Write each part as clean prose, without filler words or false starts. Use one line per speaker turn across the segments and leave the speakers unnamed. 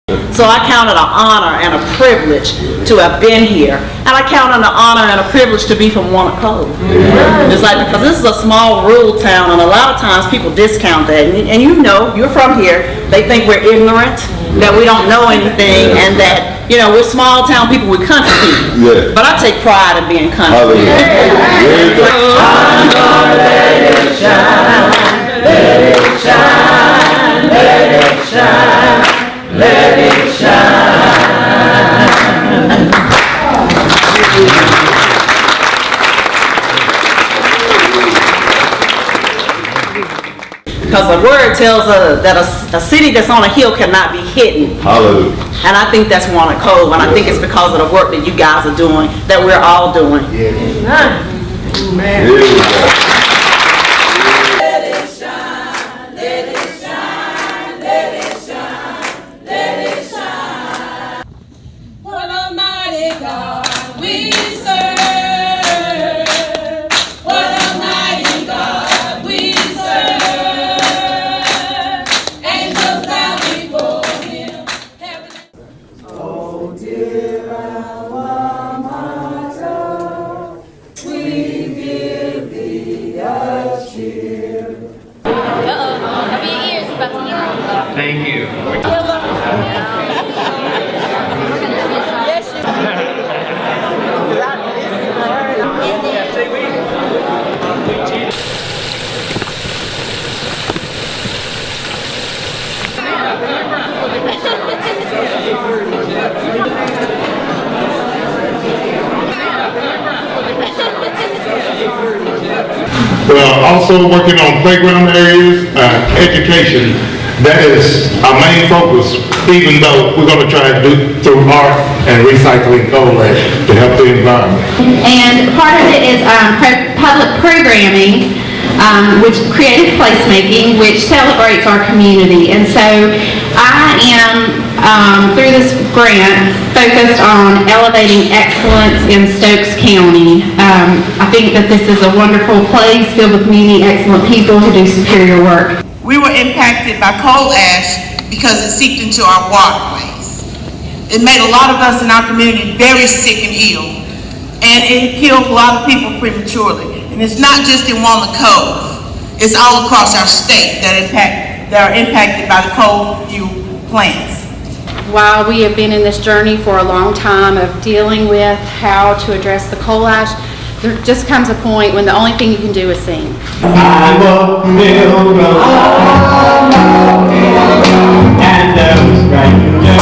So I count it an honor and a privilege to have been here. And I count it an honor and a privilege to be from Walnut Cove. It's like, because this is a small rural town, and a lot of times people discount that. And you know, you're from here, they think we're ignorant, that we don't know anything, and that, you know, we're small town people, we're country people.
Yeah.
But I take pride in being country.
Hallelujah.
Let it shine, let it shine, let it shine, let it shine.
Because the word tells us that a city that's on a hill cannot be hidden.
Hallelujah.
And I think that's Walnut Cove, and I think it's because of the work that you guys are doing, that we're all doing.
Amen.
There we go.
Let it shine, let it shine, let it shine, let it shine. What a mighty God we serve. What a mighty God we serve. Angels bow before him. Heaven. Oh dear alma mater, we give thee a cheer.
Cover your ears, he's about to get
Thank you.
Well, also working on playground areas, education. That is our main focus, even though we're going to try to do through art and recycling coal ash to help the environment.
And part of it is public programming, which creative placemaking, which celebrates our community. And so I am, through this grant, focused on elevating excellence in Stokes County. I think that this is a wonderful place filled with many excellent people who do superior work.
We were impacted by coal ash because it seeped into our waterways. It made a lot of us in our community very sick and ill, and it killed a lot of people prematurely. And it's not just in Walnut Cove, it's all across our state that are impacted by the coal fuel plants.
While we have been in this journey for a long time of dealing with how to address the coal ash, there just comes a point when the only thing you can do is sing.
I'm a mill road, and those strangers,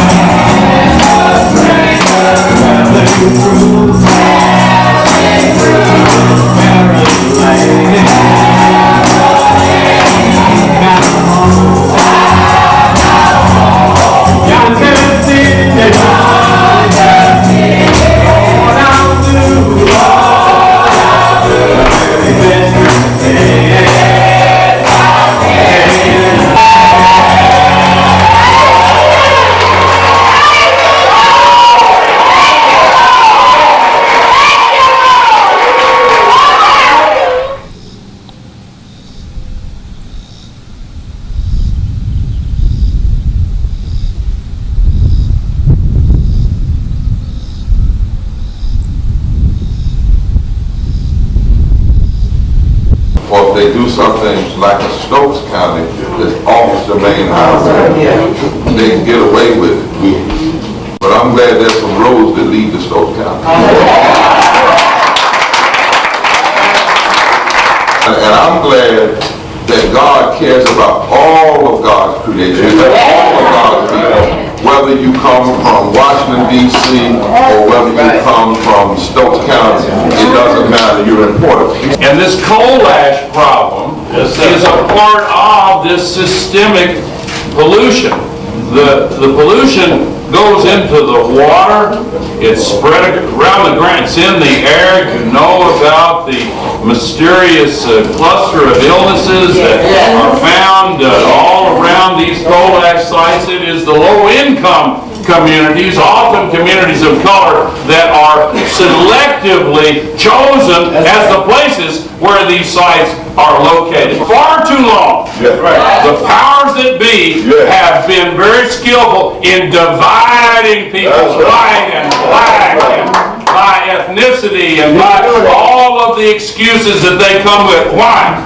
Or if they do something like a Stokes County that's off the main highway, they can get away with it. But I'm glad there's some roads that lead to Stokes County. And I'm glad that God cares about all of God's creation, all of God's people. Whether you come from Washington, D.C., or whether you come from Stokes County, it doesn't matter, you're important.
And this coal ash problem is a part of this systemic pollution. The pollution goes into the water, it's spread around the ground, it's in the air. You know about the mysterious cluster of illnesses that are found all around these coal ash sites. It is the low-income communities, often communities of color, that are selectively chosen as the places where these sites are located. Far too long, the powers that be have been very skillful in dividing people, white and black, and by ethnicity, and by all of the excuses that they come with. Why?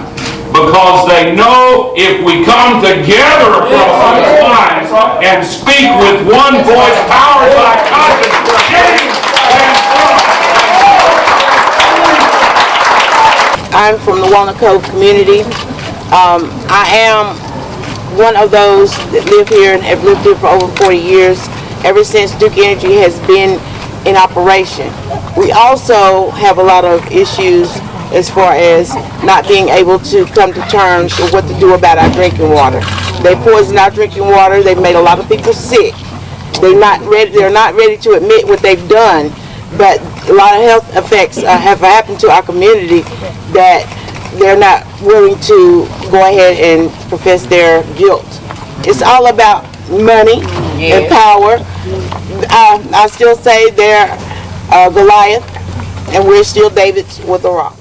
Because they know if we come together across these lines and speak with one voice, powered by conscience, change can come.
I'm from the Walnut Cove community. I am one of those that live here and have lived here for over 40 years, ever since Duke Energy has been in operation. We also have a lot of issues as far as not being able to come to terms with what to do about our drinking water. They poison our drinking water. They've made a lot of people sick. They're not ready to admit what they've done, but a lot of health effects have happened to our community that they're not willing to go ahead and profess their guilt. It's all about money and power. I still say they're Goliath, and we're still David with a rock.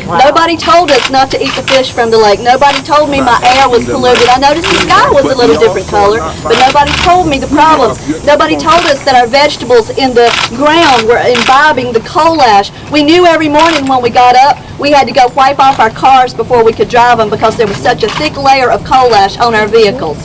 Nobody told us not to eat the fish from the lake. Nobody told me my air was polluted. I noticed the sky was a little different color, but nobody told me the problems. Nobody told us that our vegetables in the ground were imbibing the coal ash. We knew every morning when we got up, we had to go wipe off our cars before we could drive them because there was such a thick layer of coal ash on our vehicles.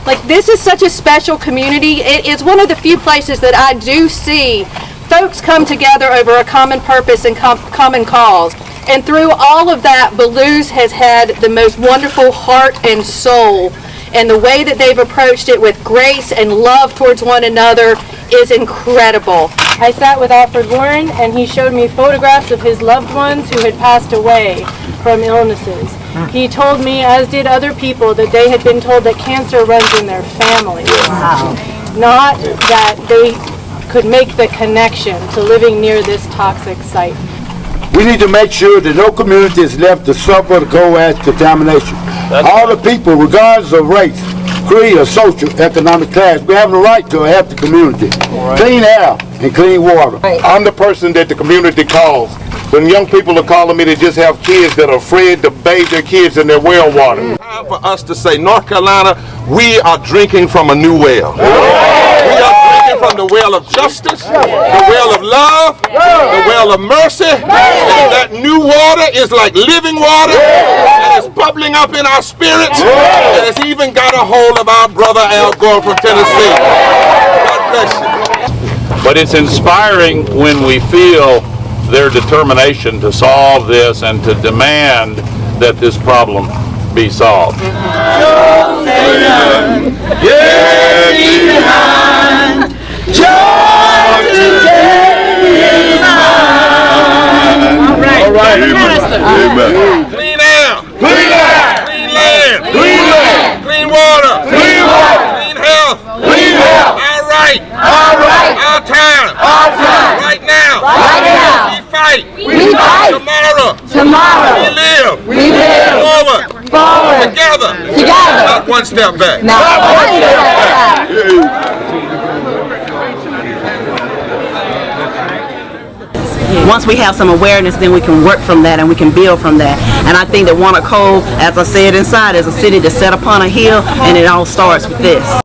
Like, this is such a special community. It is one of the few places that I do see folks come together over a common purpose and common cause. And through all of that, Bellew's has had the most wonderful heart and soul. And the way that they've approached it with grace and love towards one another is incredible.
I sat with Alfred Warren, and he showed me photographs of his loved ones who had passed away from illnesses. He told me, as did other people, that they had been told that cancer runs in their families. Not that they could make the connection to living near this toxic site.
We need to make sure that no community is left to suffer the coal ash contamination. All the people, regardless of race, creed, or social, economic class, we have the right to a healthy community. Clean air and clean water.
I'm the person that the community calls. When young people are calling me, they just have kids that are afraid to bathe their kids in their well water.
Time for us to say, North Carolina, we are drinking from a new well. We are drinking from the well of justice, the well of love, the well of mercy. And that new water is like living water, and it's bubbling up in our spirits, and it's even got a hold of our brother Al Gore from Tennessee. God bless you.
But it's inspiring when we feel their determination to solve this and to demand that this problem be solved.
All right. Amen. Clean air. Clean air. Clean land. Clean land. Clean water. Clean water. Clean health. Clean health. All right. All right. Our time. Our time. Right now. Right now. We fight. We fight. Tomorrow. Tomorrow. We live. We live. Forward. Forward. Together. Together. Not one step back. Not one step back.
Once we have some awareness, then we can work from that and we can build from that. And I think that Walnut Cove, as I said inside, is a city that's set upon a hill, and it all starts with this.